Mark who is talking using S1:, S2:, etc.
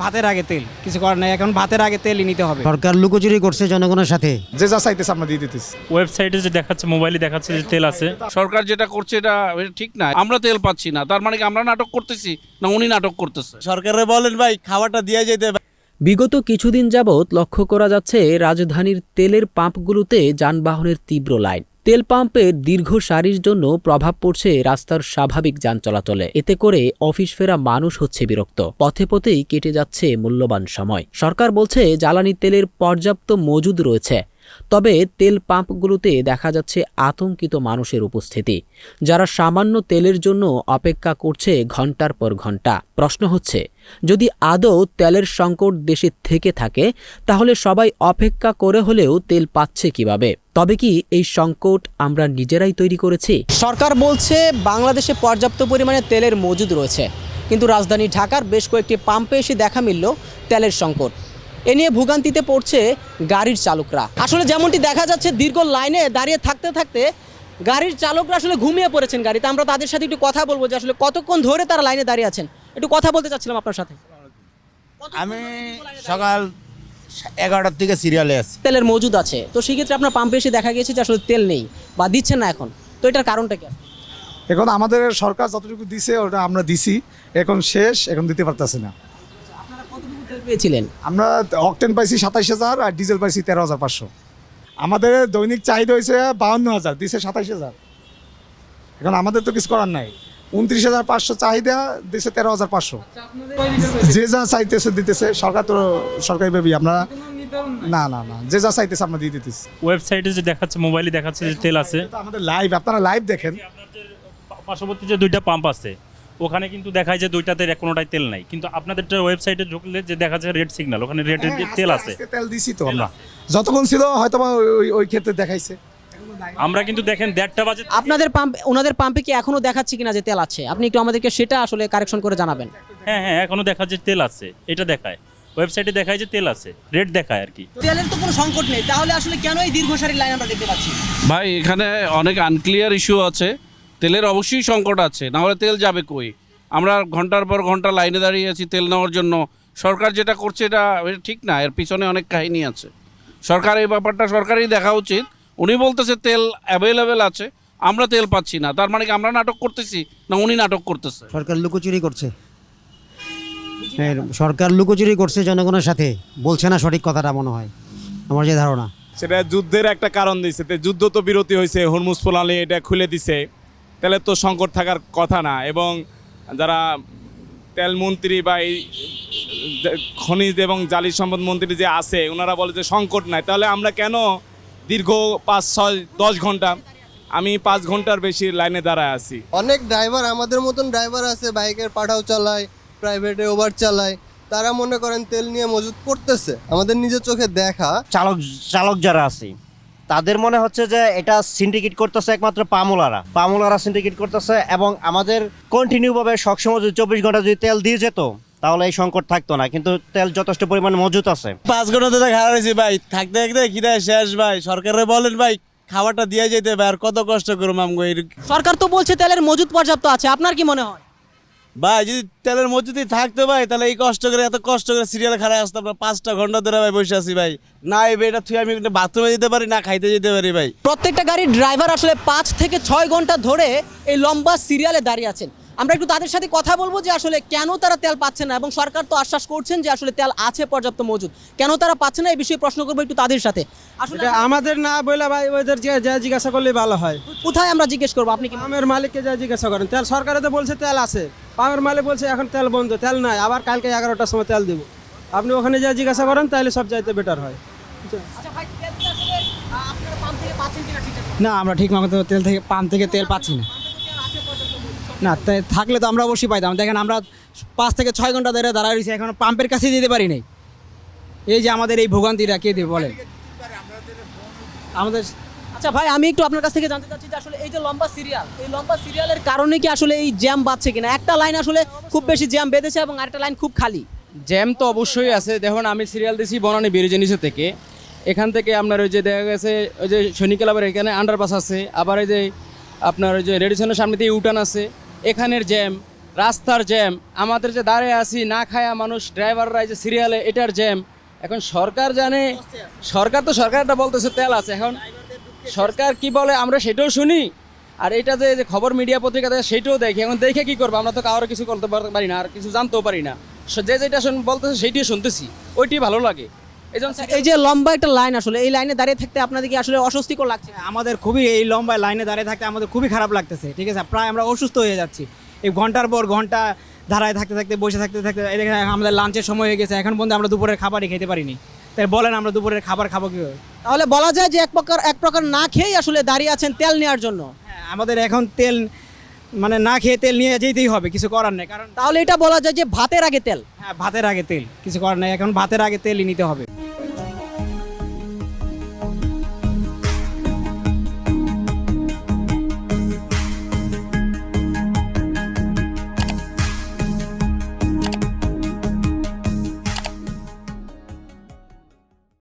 S1: ভাতের আগে তেল কিছু করার নাই, এখন ভাতের আগে তেলই নিতে হবে।
S2: সরকার লুকোচুরি করছে জনগণের সাথে।
S3: যে যা চাইতেছে আমরা দিয়ে দিতেছি।
S4: ওয়েবসাইটে যে দেখাচ্ছে, মোবাইলে দেখাচ্ছে যে তেল আছে।
S5: সরকার যেটা করছে এটা ঠিক না। আমরা তেল পাচ্ছি না, তার মানে কি আমরা নাটক করতেছি না উনি নাটক করতেছে?
S6: সরকারে বলেন ভাই খাবারটা দিয়ে যেতে।
S7: বিগত কিছুদিন যাবৎ লক্ষ্য করা যাচ্ছে রাজধানীর তেলের পাম্পগুলোতে যানবাহনের তীব্র লাইন। তেল পাম্পের দীর্ঘ সারির জন্য প্রভাব পড়ছে রাস্তার স্বাভাবিক যান চলাচলে। এতে করে অফিস ফেরা মানুষ হচ্ছে বিরক্ত, পথে পথেই কেটে যাচ্ছে মূল্যবান সময়। সরকার বলছে জ্বালানি তেলের পর্যাপ্ত মজুদ রয়েছে, তবে তেল পাম্পগুলোতে দেখা যাচ্ছে আতঙ্কিত মানুষের উপস্থিতি, যারা সামান্য তেলের জন্য অপেক্ষা করছে ঘন্টার পর ঘন্টা। প্রশ্ন হচ্ছে, যদি আদৌ তেলের সংকট দেশে থেকে থাকে তাহলে সবাই অপেক্ষা করে হলেও তেল পাচ্ছে কিভাবে? তবে কি এই সংকট আমরা নিজেরাই তৈরি করেছি?
S8: সরকার বলছে বাংলাদেশে পর্যাপ্ত পরিমাণে তেলের মজুদ রয়েছে, কিন্তু রাজধানী ঢাকার বেশ কয়েকটি পাম্পে এসে দেখা মিলল তেলের সংকট। এ নিয়ে ভোগান্তিতে পড়ছে গাড়ির চালকরা। আসলে যেমনটি দেখা যাচ্ছে, দীর্ঘ লাইনে দাঁড়িয়ে থাকতে থাকতে গাড়ির চালকরা আসলে ঘুমিয়ে পড়েছেন গাড়িতে। আমরা তাদের সাথে একটু কথা বলবো যে আসলে কতক্ষণ ধরে তারা লাইনে দাঁড়িয়ে আছেন। একটু কথা বলতে চাচ্ছিলাম আপনার সাথে।
S6: আমি সকাল 11টার থেকে সিরিয়ালে আছি।
S8: তেলের মজুদ আছে, তো সেক্ষেত্রে আপনার পাম্পে এসে দেখা গিয়েছে যে আসলে তেল নেই বা দিচ্ছেন না এখন, তো এটার কারণটা কি?
S3: এখন আমাদের সরকার যতটুকু দিছে ওটা আমরা দিছি, এখন শেষ, এখন দিতে পারতেছি না।
S8: পেয়েছিলেন?
S3: আমরা অকটেন পাইছি 27,000 আর ডিজেল পাইছি 13,500। আমাদের দৈনিক চাহিদা হয়েছে 52,000, দিছে 27,000। এখন আমাদের তো কিছু করার নাই। 29,500 চাহিদা, দিছে 13,500। যে যা চাইতেছে দিতেছে সরকার, তো সরকারি ভাবি আমরা না না না যে যা চাইতেছে আমরা দিয়ে দিতেছি।
S4: ওয়েবসাইটে যে দেখাচ্ছে, মোবাইলে দেখাচ্ছে যে তেল আছে।
S3: আমাদের লাইভ, আপনারা লাইভ দেখেন।
S4: পার্শ্ববর্তী যে দুইটা পাম্প আছে ওখানে কিন্তু দেখায় যে দুইটাতে কোনোটাই তেল নাই, কিন্তু আপনাদের ওয়েবসাইটে ঢুকলে যে দেখা যায় রেড সিগন্যাল, ওখানে রেডের তেল আছে।
S3: তেল দিছি তো আমরা, যতক্ষণ ছিল হয়তো ওই ক্ষেত্রে দেখাইছে।
S4: আমরা কিন্তু দেখেন 1:30 বাজে
S8: আপনাদের পাম্প, ওনাদের পাম্পে কি এখনো দেখাচ্ছে কিনা যে তেল আছে? আপনি একটু আমাদেরকে সেটা আসলে কারেকশন করে জানাবেন।
S4: হ্যাঁ হ্যাঁ, এখনো দেখা যায় তেল আছে, এটা দেখায় ওয়েবসাইটে দেখায় যে তেল আছে, রেড দেখায় আর কি।
S8: তেলের তো কোনো সংকট নেই, তাহলে আসলে কেন এই দীর্ঘ সারির লাইন আমরা দেখতে পাচ্ছি?
S5: ভাই এখানে অনেক আনক্লিয়ার ইস্যু আছে। তেলের অবশ্যই সংকট আছে, না হলে তেল যাবে কই? আমরা ঘন্টার পর ঘন্টা লাইনে দাঁড়িয়ে আছি তেল নেওয়ার জন্য। সরকার যেটা করছে এটা ঠিক না, এর পিছনে অনেক কাহিনী আছে। সরকার এই ব্যাপারটা সরকারই দেখা উচিত। উনি বলতেছে তেল অ্যাভেলেবেল আছে, আমরা তেল পাচ্ছি না, তার মানে কি আমরা নাটক করতেছি না উনি নাটক করতেছে?
S2: সরকার লুকোচুরি করছে। হ্যাঁ, সরকার লুকোচুরি করছে জনগণের সাথে, বলছে না সঠিক কথাটা, মনে হয় আমার যে ধারণা।
S6: সেটা যুদ্ধের একটা কারণ দিয়েছে, যুদ্ধ তো বিরতি হয়েছে, হরমুজ প্রণালী এটা খুলে দিছে, তেলের তো সংকট থাকার কথা না। এবং যারা তেল মন্ত্রী বা এই খনিজ এবং জ্বালি সম্পদ মন্ত্রী যে আছে, ওনারা বলে যে সংকট নাই, তাহলে আমরা কেন দীর্ঘ 5, 6, 10 ঘন্টা, আমি 5 ঘন্টার বেশি লাইনে দাঁড়ায় আছি।
S9: অনেক ড্রাইভার, আমাদের মতন ড্রাইভার আছে, বাইকের পাঠাও চালায়, প্রাইভেটে ওভার চালায়, তারা মনে করেন তেল নিয়ে মজুত করতেছে। আমাদের নিজের চোখে দেখা
S2: চালক যারা আছে তাদের মনে হচ্ছে যে এটা সিন্ডিকেট করতেছে একমাত্র পামুলারা সিন্ডিকেট করতেছে। এবং আমাদের কন্টিনিউভাবে সবসময় যদি 24 ঘন্টা যদি তেল দিয়ে যেত তাহলে এই সংকট থাকতো না, কিন্তু তেল যথেষ্ট পরিমাণে মজুত আছে।
S6: 5 ঘন্টা ধরে খাওয়া হয়েছি ভাই, থাকতে থাকতে খিদায় শেষ ভাই। সরকারে বলেন ভাই খাবারটা দিয়ে যেতে ভাই, আর কত কষ্ট করবো আমগো।
S8: সরকার তো বলছে তেলের মজুদ পর্যাপ্ত আছে, আপনার কি মনে হয়?
S6: ভাই যদি তেলের মজুদি থাকতো ভাই, তাহলে এই কষ্ট করে এত কষ্ট করে সিরিয়ালে খারাপ আসতাম না। 5টা ঘন্টা ধরে ভাই বসে আছি ভাই, না এই এটা তুই আমি বাথরুমে যেতে পারি না, খাইতে যেতে পারি ভাই।
S8: প্রত্যেকটা গাড়ির ড্রাইভার আসলে 5 থেকে 6 ঘন্টা ধরে এই লম্বা সিরিয়ালে দাঁড়িয়ে আছেন। আমরা একটু তাদের সাথে কথা বলবো যে আসলে কেন তারা তেল পাচ্ছে না, এবং সরকার তো আশ্বাস করছেন যে আসলে তেল আছে পর্যাপ্ত মজুদ, কেন তারা পাচ্ছে না এই বিষয়ে প্রশ্ন করবো একটু তাদের সাথে। আসলে
S1: আমাদের না বলে ভাই ওদের যা জিজ্ঞাসা করলে ভালো হয়।
S8: কোথায় আমরা জিজ্ঞেস করবো? আপনি কি
S1: পামের মালিককে যা জিজ্ঞাসা করেন, তেল সরকারে তো বলছে তেল আছে, পামের মালিক বলছে এখন তেল বন্ধ, তেল নাই, আবার কালকে 11টার সময় তেল দেবো। আপনি ওখানে যা জিজ্ঞাসা করেন তাহলে সব চাইতে বেটার হয়। না, আমরা ঠিক মতো তেল থেকে পাম্প থেকে তেল পাচ্ছি না। না, থাকলে তো আমরা অবশ্যই পাইতাম। দেখেন আমরা 5 থেকে 6 ঘন্টা ধরে দাঁড়ায় রয়েছি, এখন পাম্পের কাছে যেতে পারি নাই। এই যে আমাদের এই ভোগান্তিটা কে দেবে বলেন আমাদের?
S8: আচ্ছা ভাই, আমি একটু আপনার কাছ থেকে জানতে চাচ্ছি যে আসলে এই যে লম্বা সিরিয়াল, এই লম্বা সিরিয়ালের কারণে কি আসলে এই জ্যাম বাড়ছে কিনা? একটা লাইন আসলে খুব বেশি জ্যাম বেঁধেছে এবং আরেকটা লাইন খুব খালি।
S1: জ্যাম তো অবশ্যই আছে। দেখুন আমি সিরিয়াল দিছি বনানী ব্রিজের নিচে থেকে, এখান থেকে আপনার ওই যে দেখা গেছে ওই যে সৈনিক ক্লাবের এখানে আন্ডারপাস আছে, আবার এই যে আপনার ওই যে রেডিসনের সামনে দিয়ে ইউটার্ন আছে, এখানের জ্যাম,
S10: রাস্তার জ্যাম, আমাদের যে দাঁড়িয়ে আছি না খায়া মানুষ, ড্রাইভাররা এই যে সিরিয়ালে, এটার জ্যাম। এখন সরকার জানে, সরকার তো সরকারটা বলতেছে তেল আছে, এখন সরকার কি বলে আমরা সেটাও শুনি, আর এটা যে খবর মিডিয়া পত্রিকা দেয় সেইটাও দেখি। এখন দেখে কি করবো, আমরা তো কারোর কিছু করতে পারি না, আর কিছু জানতেও পারি না। যে যেটা বলতেছে সেইটাই শুনতেছি, ওইটাই ভালো লাগে। এই জন্য
S8: এই যে লম্বা একটা লাইন, আসলে এই লাইনে দাঁড়িয়ে থাকতে আপনাদের কি আসলে অস্বস্তিকর লাগছে?
S1: আমাদের খুবই এই লম্বা লাইনে দাঁড়িয়ে থাকতে আমাদের খুবই খারাপ লাগতেছে, ঠিক আছে? প্রায় আমরা অসুস্থ হয়ে যাচ্ছি এই ঘন্টার পর ঘন্টা দাঁড়ায় থাকতে থাকতে, বসে থাকতে থাকতে। এই দেখেন আমাদের লাঞ্চের সময় হয়ে গেছে, এখন পর্যন্ত আমরা দুপুরের খাবারই খেতে পারিনি। তাই বলেন আমরা দুপুরের খাবার খাবো কীভাবে?
S8: তাহলে বলা যায় যে এক প্রকার না খেয়েই আসলে দাঁড়িয়ে আছেন তেল নেওয়ার জন্য।
S1: হ্যাঁ, আমাদের এখন তেল মানে না খেয়ে তেল নিয়ে যেতেই হবে, কিছু করার নেই। কারণ
S8: তাহলে এটা বলা যায় যে ভাতের আগে তেল।
S1: হ্যাঁ, ভাতের আগে তেল, কিছু করার নেই, এখন ভাতের আগে তেলই নিতে হবে।